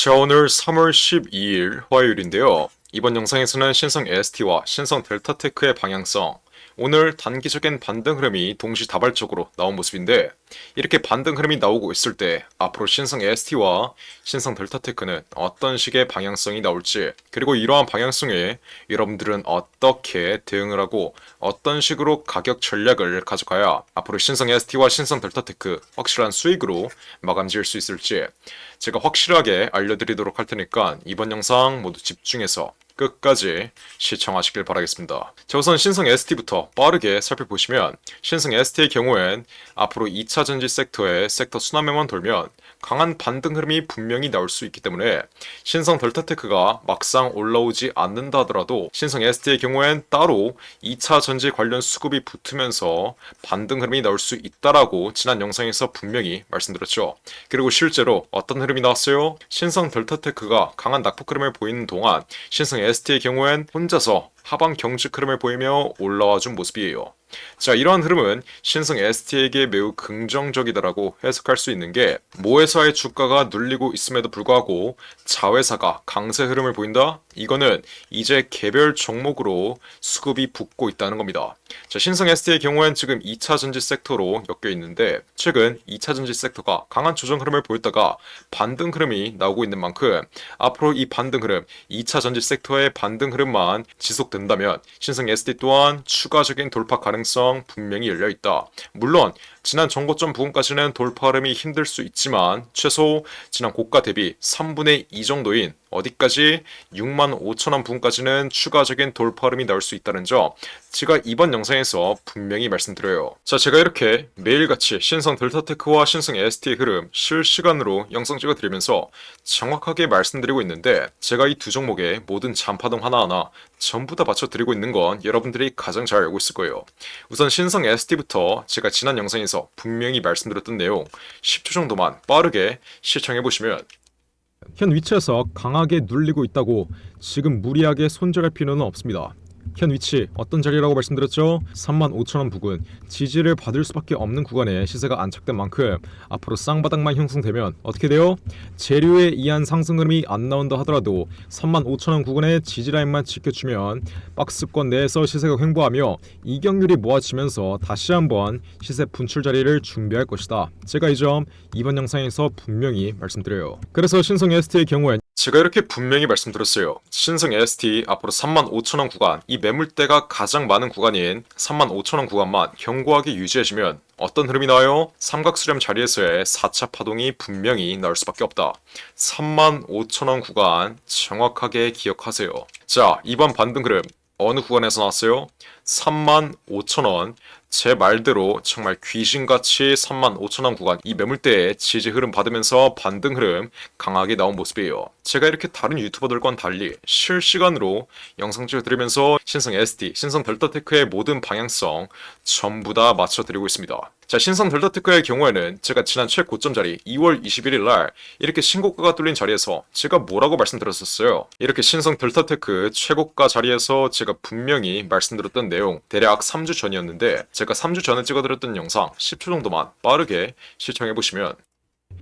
자, 오늘 3월 12일 화요일인데요. 이번 영상에서는 신성 ST와 신성 델타테크의 방향성, 오늘 단기적인 반등 흐름이 동시다발적으로 나온 모습인데, 이렇게 반등 흐름이 나오고 있을 때 앞으로 신성 ST와 신성 델타테크는 어떤 식의 방향성이 나올지, 그리고 이러한 방향성에 여러분들은 어떻게 대응을 하고 어떤 식으로 가격 전략을 가져가야 앞으로 신성 ST와 신성 델타테크 확실한 수익으로 마감 지을 수 있을지 제가 확실하게 알려드리도록 할 테니까 이번 영상 모두 집중해서 끝까지 시청하시길 바라겠습니다. 자, 우선 신성 ST부터 빠르게 살펴보시면, 신성 ST의 경우엔 앞으로 2차 전지 섹터의 섹터 순환매만 돌면 강한 반등 흐름이 분명히 나올 수 있기 때문에 신성 델타테크가 막상 올라오지 않는다 하더라도 신성 ST의 경우엔 따로 2차 전지 관련 수급이 붙으면서 반등 흐름이 나올 수 있다라고 지난 영상에서 분명히 말씀드렸죠. 그리고 실제로 어떤 흐름이 나왔어요? 신성 델타테크가 강한 낙폭 흐름을 보이는 동안 신성 ST의 경우엔 혼자서 하방 경직 흐름을 보이며 올라와 준 모습이에요. 자, 이러한 흐름은 신성 ST에게 매우 긍정적이다라고 해석할 수 있는 게, 모회사의 주가가 눌리고 있음에도 불구하고 자회사가 강세 흐름을 보인다? 이거는 이제 개별 종목으로 수급이 붙고 있다는 겁니다. 자, 신성 ST의 경우엔 지금 2차 전지 섹터로 엮여 있는데, 최근 2차 전지 섹터가 강한 조정 흐름을 보였다가 반등 흐름이 나오고 있는 만큼 앞으로 이 반등 흐름, 2차 전지 섹터의 반등 흐름만 지속된다면 신성 ST 또한 추가적인 돌파 가능성 분명히 열려있다. 물론 지난 정고점 부근까지는 돌파 흐름이 힘들 수 있지만 최소 지난 고가 대비 3분의 2 정도인 어디까지 65,000원 부근까지는 추가적인 돌파 흐름이 나올 수 있다는 점 제가 이번 영상에서 분명히 말씀드려요. 자, 제가 이렇게 매일같이 신성 델타테크와 신성 ST의 흐름 실시간으로 영상 찍어드리면서 정확하게 말씀드리고 있는데, 제가 이 두 종목의 모든 잔파동 하나하나 전부 다 맞춰드리고 있는 건 여러분들이 가장 잘 알고 있을 거예요. 우선 신성 ST부터 제가 지난 영상에서 분명히 말씀드렸던 내용 10초 정도만 빠르게 시청해보시면, 현 위치에서 강하게 눌리고 있다고 지금 무리하게 손절할 필요는 없습니다. 현 위치 어떤 자리라고 말씀드렸죠? 35,000원 부근, 지지를 받을 수밖에 없는 구간에 시세가 안착된 만큼 앞으로 쌍바닥만 형성되면 어떻게 돼요? 재료에 의한 상승 흐름이 안 나온다 하더라도 35,000원 구간의 지지라인만 지켜주면 박스권 내에서 시세가 횡보하며 이격률이 모아지면서 다시 한번 시세 분출 자리를 준비할 것이다. 제가 이 점 이번 영상에서 분명히 말씀드려요. 그래서 신성 ST의 경우엔 제가 이렇게 분명히 말씀드렸어요. 신성 ST 앞으로 35,000원 구간, 이 매물대가 가장 많은 구간인 35,000원 구간만 견고하게 유지해주면 어떤 흐름이 나와요? 삼각수렴 자리에서의 4차 파동이 분명히 나올 수밖에 없다. 35,000원 구간 정확하게 기억하세요. 자, 이번 반등 흐름 어느 구간에서 나왔어요? 35,000원. 제 말대로 정말 귀신같이 35,000원 구간, 이 매물대에 지지 흐름 받으면서 반등 흐름 강하게 나온 모습이에요. 제가 이렇게 다른 유튜버들과는 달리 실시간으로 영상 찍어드리면서 신성 ST, 신성 델타테크의 모든 방향성 전부 다 맞춰드리고 있습니다. 자, 신성 델타테크의 경우에는 제가 지난 최고점 자리 2월 21일 날 이렇게 신고가가 뚫린 자리에서 제가 뭐라고 말씀드렸었어요? 이렇게 신성 델타테크 최고가 자리에서 제가 분명히 말씀드렸던 내용 대략 3주 전이었는데, 제가 3주 전에 찍어드렸던 영상 10초 정도만 빠르게 시청해보시면,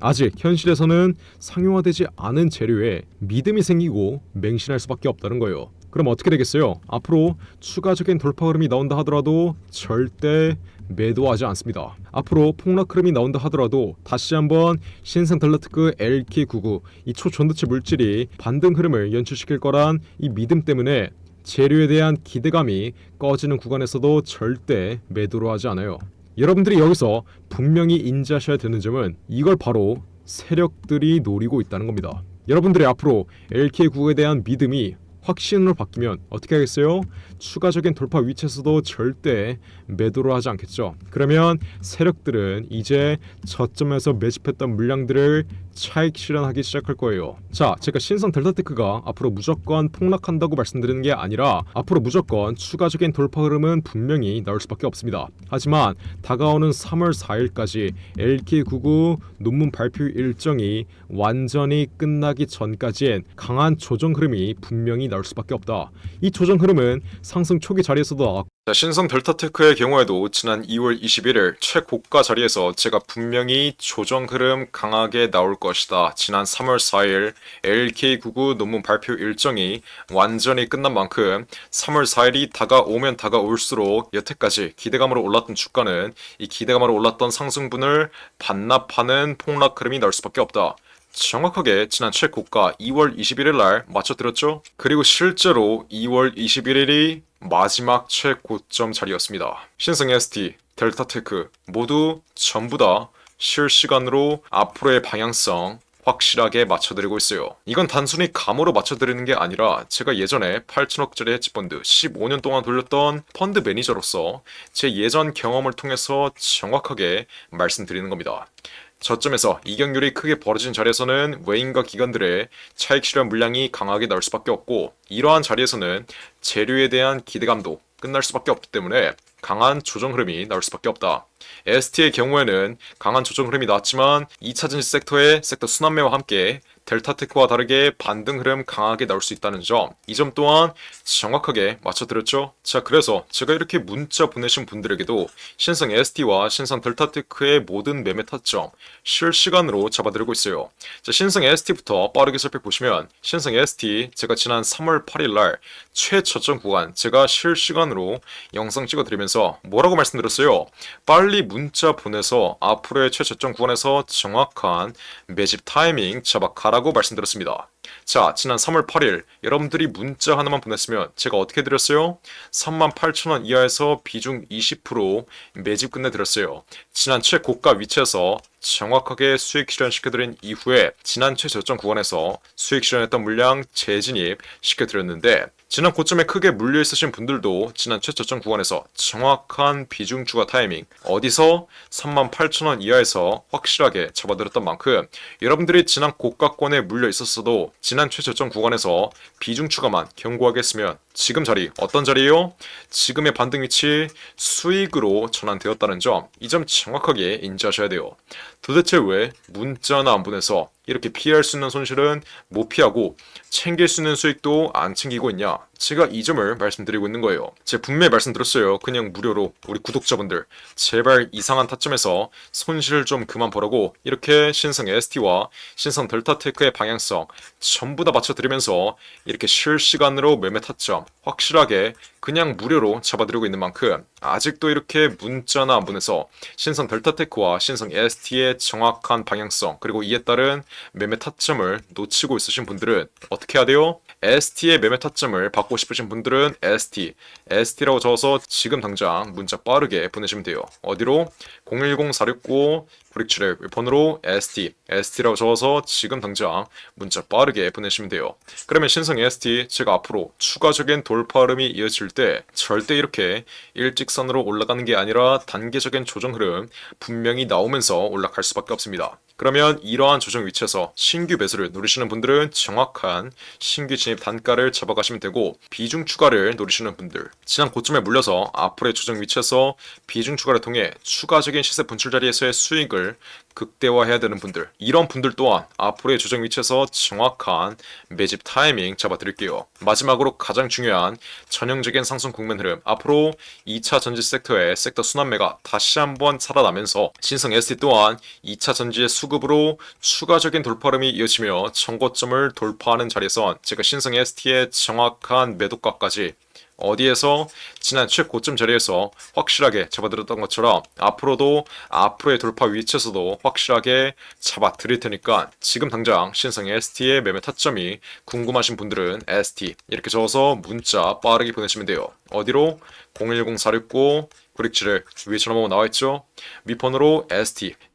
아직 현실에서는 상용화되지 않은 재료에 믿음이 생기고 맹신할 수밖에 없다는 거예요. 그럼 어떻게 되겠어요? 앞으로 추가적인 돌파 흐름이 나온다 하더라도 절대 매도하지 않습니다. 앞으로 폭락 흐름이 나온다 하더라도 다시 한번 신성 델타테크 LK99 이 초전도체 물질이 반등 흐름을 연출시킬 거란 이 믿음 때문에 재료에 대한 기대감이 꺼지는 구간에서도 절대 매도를 하지 않아요. 여러분들이 여기서 분명히 인지하셔야 되는 점은 이걸 바로 세력들이 노리고 있다는 겁니다. 여러분들이 앞으로 LK99에 대한 믿음이 확신으로 바뀌면 어떻게 하겠어요? 추가적인 돌파 위치에서도 절대 매도를 하지 않겠죠. 그러면 세력들은 이제 저점에서 매집했던 물량들을 차익 실현하기 시작할 거예요. 자, 제가 신성 델타테크가 앞으로 무조건 폭락한다고 말씀드리는 게 아니라 앞으로 무조건 추가적인 돌파 흐름은 분명히 나올 수밖에 없습니다. 하지만 다가오는 3월 4일까지 LK99 논문 발표 일정이 완전히 끝나기 전까지엔 강한 조정 흐름이 분명히 나올 수밖에 없다. 이 조정 흐름은 상승 초기 자리에서도 나왔고 자, 신성 델타테크의 경우에도 지난 2월 21일 최고가 자리에서 제가 분명히 조정 흐름 강하게 나올 것이다. 지난 3월 4일 LK99 논문 발표 일정이 완전히 끝난 만큼 3월 4일이 다가오면 다가올수록 여태까지 기대감으로 올랐던 주가는 이 기대감으로 올랐던 상승분을 반납하는 폭락 흐름이 나올 수밖에 없다. 정확하게 지난 최고가 2월 21일 날 맞춰드렸죠? 그리고 실제로 2월 21일이 마지막 최고점 자리였습니다. 신성 ST, 델타테크 모두 전부 다 실시간으로 앞으로의 방향성 확실하게 맞춰드리고 있어요. 이건 단순히 감으로 맞춰드리는 게 아니라 제가 예전에 8천억짜리 헤지펀드 15년 동안 돌렸던 펀드 매니저로서 제 예전 경험을 통해서 정확하게 말씀드리는 겁니다. 저점에서 이격률이 크게 벌어진 자리에서는 외인과 기관들의 차익 실현 물량이 강하게 나올 수밖에 없고, 이러한 자리에서는 재료에 대한 기대감도 끝날 수밖에 없기 때문에 강한 조정 흐름이 나올 수밖에 없다. ST의 경우에는 강한 조정 흐름이 나왔지만 2차 전지 섹터의 섹터 순환매와 함께 델타테크와 다르게 반등 흐름 강하게 나올 수 있다는 점, 이 점 또한 정확하게 맞춰드렸죠. 자, 그래서 제가 이렇게 문자 보내신 분들에게도 신성 ST와 신성 델타테크의 모든 매매 타점 실시간으로 잡아드리고 있어요. 자, 신성 ST부터 빠르게 살펴보시면 신성 ST 제가 지난 3월 8일 날 최저점 구간 제가 실시간으로 영상 찍어드리면서 뭐라고 말씀드렸어요? 빨리 문자 보내서 앞으로의 최저점 구간에서 정확한 매집 타이밍 잡아가라 라고 말씀드렸습니다. 자, 지난 3월 8일 여러분들이 문자 하나만 보냈으면 제가 어떻게 드렸어요? 38,000원 이하에서 비중 20% 매집 끝내드렸어요. 지난 최고가 위치에서 정확하게 수익 실현시켜드린 이후에 지난 최저점 구간에서 수익 실현했던 물량 재진입 시켜드렸는데, 지난 고점에 크게 물려있으신 분들도 지난 최저점 구간에서 정확한 비중 추가 타이밍 어디서 38,000원 이하에서 확실하게 잡아드렸던 만큼 여러분들이 지난 고가권에 물려있었어도 지난 최저점 구간에서 비중 추가만 견고하게 했으면 지금 자리 어떤 자리예요? 지금의 반등 위치 수익으로 전환되었다는 점, 이 점 정확하게 인지하셔야 돼요. 도대체 왜 문자나 안 보내서 이렇게 피할 수 있는 손실은 못 피하고 챙길 수 있는 수익도 안 챙기고 있냐? 제가 이 점을 말씀드리고 있는 거예요. 제가 분명히 말씀드렸어요. 그냥 무료로 우리 구독자분들 제발 이상한 타점에서 손실 좀 그만 보라고 이렇게 신성 ST와 신성 델타테크의 방향성 전부 다 맞춰드리면서 이렇게 실시간으로 매매 타점 확실하게 그냥 무료로 잡아드리고 있는 만큼 아직도 이렇게 문자나 안 보내서 신성 델타테크와 신성 ST의 정확한 방향성 그리고 이에 따른 매매 타점을 놓치고 있으신 분들은 어떻게 해야 돼요? ST의 매매 타점을 받고 싶으신 분들은 ST라고 적어서 지금 당장 문자 빠르게 보내시면 돼요. 어디로? 010-469-9671 번호로 ST라고 적어서 지금 당장 문자 빠르게 보내시면 돼요. 그러면 신성 ST 제가 앞으로 추가적인 돌파 흐름이 이어질 때 절대 이렇게 일직선으로 올라가는 게 아니라 단계적인 조정 흐름 분명히 나오면서 올라갈 수밖에 없습니다. 그러면 이러한 조정 위치에서 신규 매수를 노리시는 분들은 정확한 신규 진입 단가를 잡아가시면 되고, 비중 추가를 노리시는 분들 지난 고점에 물려서 앞으로의 조정 위치에서 비중 추가를 통해 추가적인 시세 분출 자리에서의 수익을 극대화해야 되는 분들, 이런 분들 또한 앞으로의 조정 위치에서 정확한 매집 타이밍 잡아드릴게요. 마지막으로 가장 중요한 전형적인 상승 국면 흐름, 앞으로 2차 전지 섹터의 섹터 순환매가 다시 한번 살아나면서 신성 ST 또한 2차 전지의 수급으로 추가적인 돌파 흐름이 이어지며 정고점을 돌파하는 자리에선 제가 신성 ST의 정확한 매도가까지 어디에서 지난 최고점 자리에서 확실하게 잡아드렸던 것처럼 앞으로도 앞으로의 돌파 위치에서도 확실하게 잡아드릴 테니까 지금 당장 신성 ST의 매매 타점이 궁금하신 분들은 ST 이렇게 적어서 문자 빠르게 보내시면 돼요. 어디로? 010-469-9671 위에 전화번호 나와있죠? 밑번호로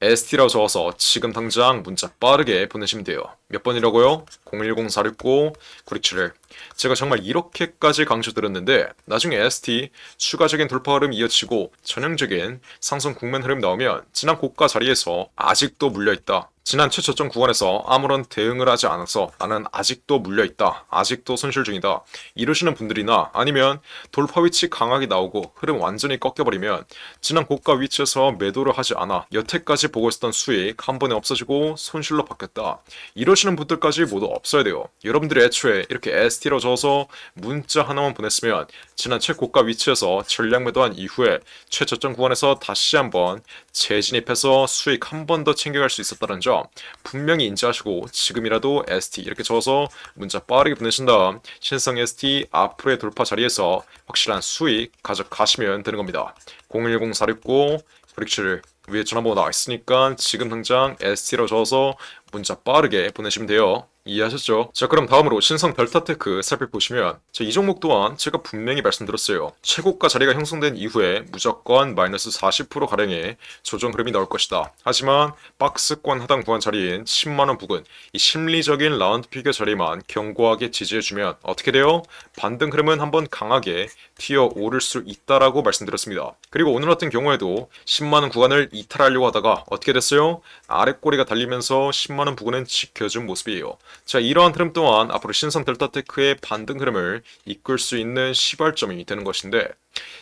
ST라고 적어서 지금 당장 문자 빠르게 보내시면 돼요. 몇 번이라고요? 010-469-9671 제가 정말 이렇게까지 강조드렸는데 나중에 ST 추가적인 돌파 흐름 이어지고 전형적인 상승 국면 흐름 나오면 지난 고가 자리에서 아직도 물려있다, 지난 최저점 구간에서 아무런 대응을 하지 않아서 나는 아직도 물려있다, 아직도 손실 중이다 이러시는 분들이나, 아니면 돌파 위치 강하게 나오고 흐름 완전히 꺾여버리면 지난 고가 위치에서 매도를 하지 않아 여태까지 보고 있었던 수익 한 번에 없어지고 손실로 바뀌었다 이러시는 이러시는 분들까지 모두 없어야 돼요. 여러분들이 애초에 이렇게 ST로 적어서 문자 하나만 보냈으면 지난 최고가 위치에서 전량 매도한 이후에 최저점 구간에서 다시 한번 재진입해서 수익 한 번 더 챙겨갈 수 있었다는 점 분명히 인지하시고 지금이라도 ST 이렇게 적어서 문자 빠르게 보내신 다음 신성 ST 앞으로의 돌파 자리에서 확실한 수익 가져가시면 되는 겁니다. 010469 브릭치를 위에 전화번호 나와 있으니까 지금 당장 ST로 적어서 문자 빠르게 보내시면 돼요. 이해하셨죠? 자, 그럼 다음으로 신성 델타테크 살펴보시면 이 종목 또한 제가 분명히 말씀드렸어요. 최고가 자리가 형성된 이후에 무조건 마이너스 40%가량의 조정 흐름이 나올 것이다. 하지만 박스권 하단 구간 자리인 10만원 부근 이 심리적인 라운드 피겨 자리만 견고하게 지지해주면 어떻게 돼요? 반등 흐름은 한번 강하게 튀어오를 수 있다라고 말씀드렸습니다. 그리고 오늘 같은 경우에도 10만원 구간을 이탈하려고 하다가 어떻게 됐어요? 아랫꼬리가 달리면서 10만원 부근은 지켜준 모습이에요. 자, 이러한 흐름 또한 앞으로 신성 델타테크의 반등 흐름을 이끌 수 있는 시발점이 되는 것인데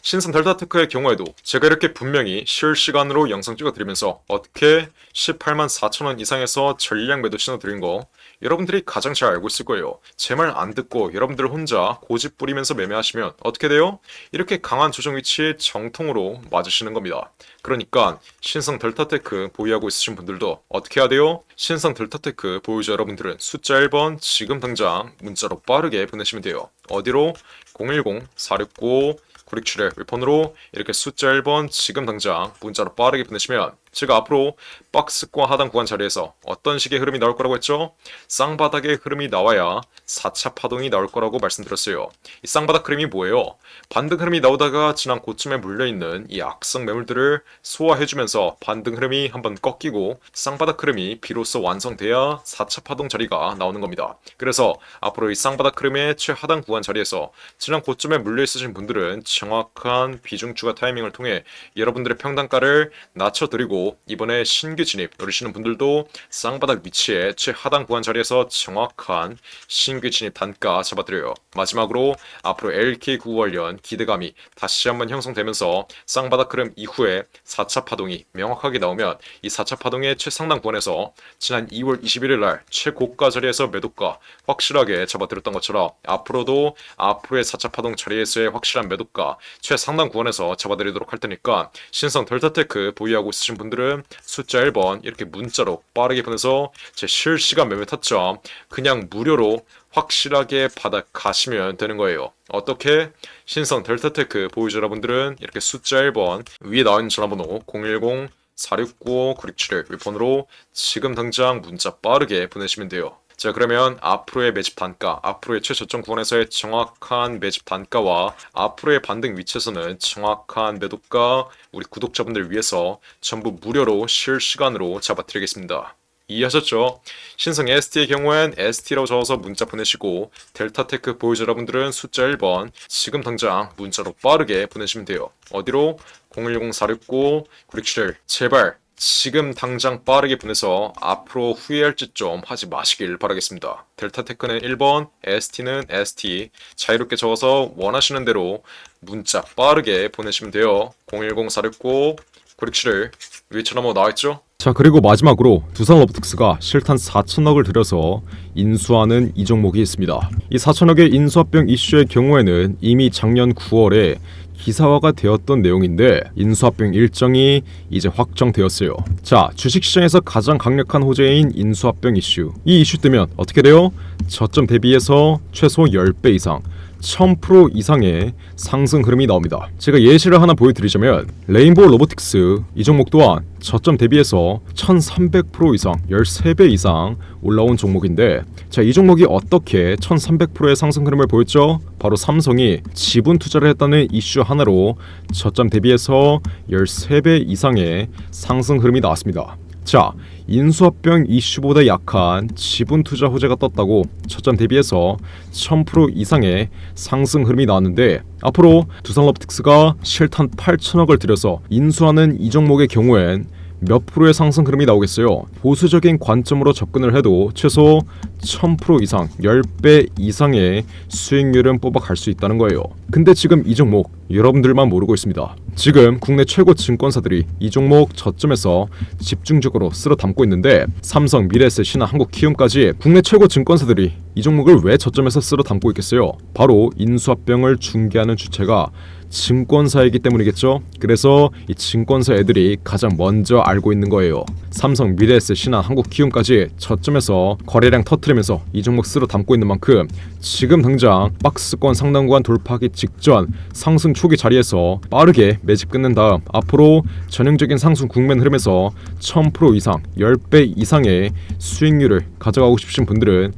신성 델타테크의 경우에도 제가 이렇게 분명히 실시간으로 영상 찍어드리면서 어떻게 18만 4천원 이상에서 전량 매도 신호 드린 거 여러분들이 가장 잘 알고 있을 거예요. 제 말 안 듣고 여러분들 혼자 고집 부리면서 매매하시면 어떻게 돼요? 이렇게 강한 조정 위치에 정통으로 맞으시는 겁니다. 그러니까 신성 델타테크 보유하고 있으신 분들도 어떻게 해야 돼요? 신성 델타테크 보유자 여러분들은 숫자 1번 지금 당장 문자로 빠르게 보내시면 돼요. 어디로? 010-469 967의 웹폰으로 이렇게 숫자 1번 지금 당장 문자로 빠르게 보내시면 제가 앞으로 박스권 하단 구간 자리에서 어떤 식의 흐름이 나올 거라고 했죠? 쌍바닥의 흐름이 나와야 4차 파동이 나올 거라고 말씀드렸어요. 이 쌍바닥 흐름이 뭐예요? 반등 흐름이 나오다가 지난 고점에 물려있는 이 악성 매물들을 소화해주면서 반등 흐름이 한번 꺾이고 쌍바닥 흐름이 비로소 완성돼야 4차 파동 자리가 나오는 겁니다. 그래서 앞으로 이 쌍바닥 흐름의 최하단 구간 자리에서 지난 고점에 물려있으신 분들은 정확한 비중 추가 타이밍을 통해 여러분들의 평단가를 낮춰드리고 이번에 신규 진입 노리시는 분들도 쌍바닥 위치에 최하단 구간 자리에서 정확한 신규 진입 단가 잡아드려요. 마지막으로 앞으로 LK9 관련 기대감이 다시 한번 형성되면서 쌍바닥 흐름 이후에 4차 파동이 명확하게 나오면 이 4차 파동의 최상단 구간에서 지난 2월 21일 날 최고가 자리에서 매도가 확실하게 잡아드렸던 것처럼 앞으로도 앞으로의 4차 파동 자리에서의 확실한 매도가 최상단 구간에서 잡아드리도록 할 테니까 신성 델타테크 보유하고 있으신 분들은 숫자 1번 이렇게 문자로 빠르게 보내서 제 실시간 매매 타점 그냥 무료로 확실하게 받아 가시면 되는 거예요. 어떻게? 신성 델타테크 보유자 여러분들은 이렇게 숫자 1번 위에 나와 있는 전화번호 010-469-9671 웹폰으로 지금 당장 문자 빠르게 보내시면 돼요. 자, 그러면 앞으로의 매집 단가, 앞으로의 최저점 구간에서의 정확한 매집 단가와 앞으로의 반등 위치에서는 정확한 매도가 우리 구독자분들 위해서 전부 무료로 실시간으로 잡아드리겠습니다. 이해하셨죠? 신성 ST의 경우엔 ST라고 적어서 문자 보내시고 델타테크 보유자 여러분들은 숫자 1번 지금 당장 문자로 빠르게 보내시면 돼요. 어디로? 010-469-9671 제발 지금 당장 빠르게 보내서 앞으로 후회할 짓 좀 하지 마시길 바라겠습니다. 델타테크는 1번, ST는 ST 자유롭게 적어서 원하시는 대로 문자 빠르게 보내시면 돼요. 010-469-9671 위에 전화번호 나와있죠? 자, 그리고 마지막으로 두산로보틱스가 실탄 4천억을 들여서 인수하는 이 종목이 있습니다. 이 4천억의 인수합병 이슈의 경우에는 이미 작년 9월에 기사화가 되었던 내용인데 인수합병 일정이 이제 확정되었어요. 자, 주식시장에서 가장 강력한 호재인 인수합병 이슈. 이 이슈 뜨면 어떻게 돼요? 저점 대비해서 최소 10배 이상 1000% 이상의 상승 흐름이 나옵니다. 제가 예시를 하나 보여드리자면 레인보우 로보틱스 이 종목 또한 저점 대비해서 1300% 이상 13배 이상 올라온 종목인데 자, 이 종목이 어떻게 1300%의 상승 흐름을 보였죠? 바로 삼성이 지분 투자를 했다는 이슈 하나로 저점 대비해서 13배 이상의 상승 흐름이 나왔습니다. 자, 인수합병 이슈보다 약한 지분 투자 호재가 떴다고 저점 대비해서 1000% 이상의 상승 흐름이 나왔는데 앞으로 두산로보틱스가 실탄 8천억을 들여서 인수하는 이 종목의 경우엔 몇 프로의 상승 흐름이 나오겠어요? 보수적인 관점으로 접근을 해도 최소 1000% 이상, 10배 이상의 수익률은 뽑아갈 수 있다는 거예요. 근데 지금 이 종목 여러분들만 모르고 있습니다. 지금 국내 최고 증권사들이 이 종목 저점에서 집중적으로 쓸어 담고 있는데 삼성, 미래에셋, 신한, 한국키움까지 국내 최고 증권사들이 이 종목을 왜 저점에서 쓸어 담고 있겠어요? 바로 인수합병을 중개하는 주체가 증권사이기 때문이겠죠. 그래서 이 증권사 애들이 가장 먼저 알고 있는 거예요. 삼성, 미래에셋, 신한, 한국키움까지 저점에서 거래량 터트리면서 이 종목 쓸어 담고 있는 만큼 지금 당장 박스권 상단 구간 돌파하기 직전 상승 초기 자리에서 빠르게 매집 끝낸 다음 앞으로 전형적인 상승 국면 흐름에서 1000% 이상, 10배 이상의 수익률을 가져가고 싶으신 분들은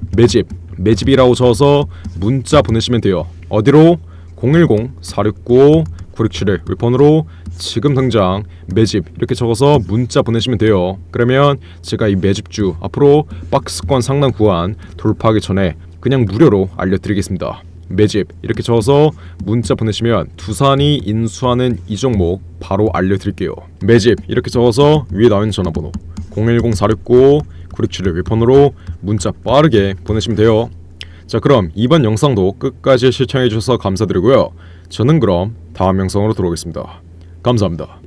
매집이라고 적어서 문자 보내시면 돼요. 어디로? 010-469-9671 윗번호로 지금 당장 매집 이렇게 적어서 문자 보내시면 돼요. 그러면 제가 이 매집주 앞으로 박스권 상단 구간 돌파하기 전에 그냥 무료로 알려드리겠습니다. 매집 이렇게 적어서 문자 보내시면 두산이 인수하는 이 종목 바로 알려드릴게요. 매집 이렇게 적어서 위에 나온 전화번호 010-469-9671 윗번호로 문자 빠르게 보내시면 돼요. 자, 그럼 이번 영상도 끝까지 시청해주셔서 감사드리고요. 저는 그럼 다음 영상으로 돌아오겠습니다. 감사합니다.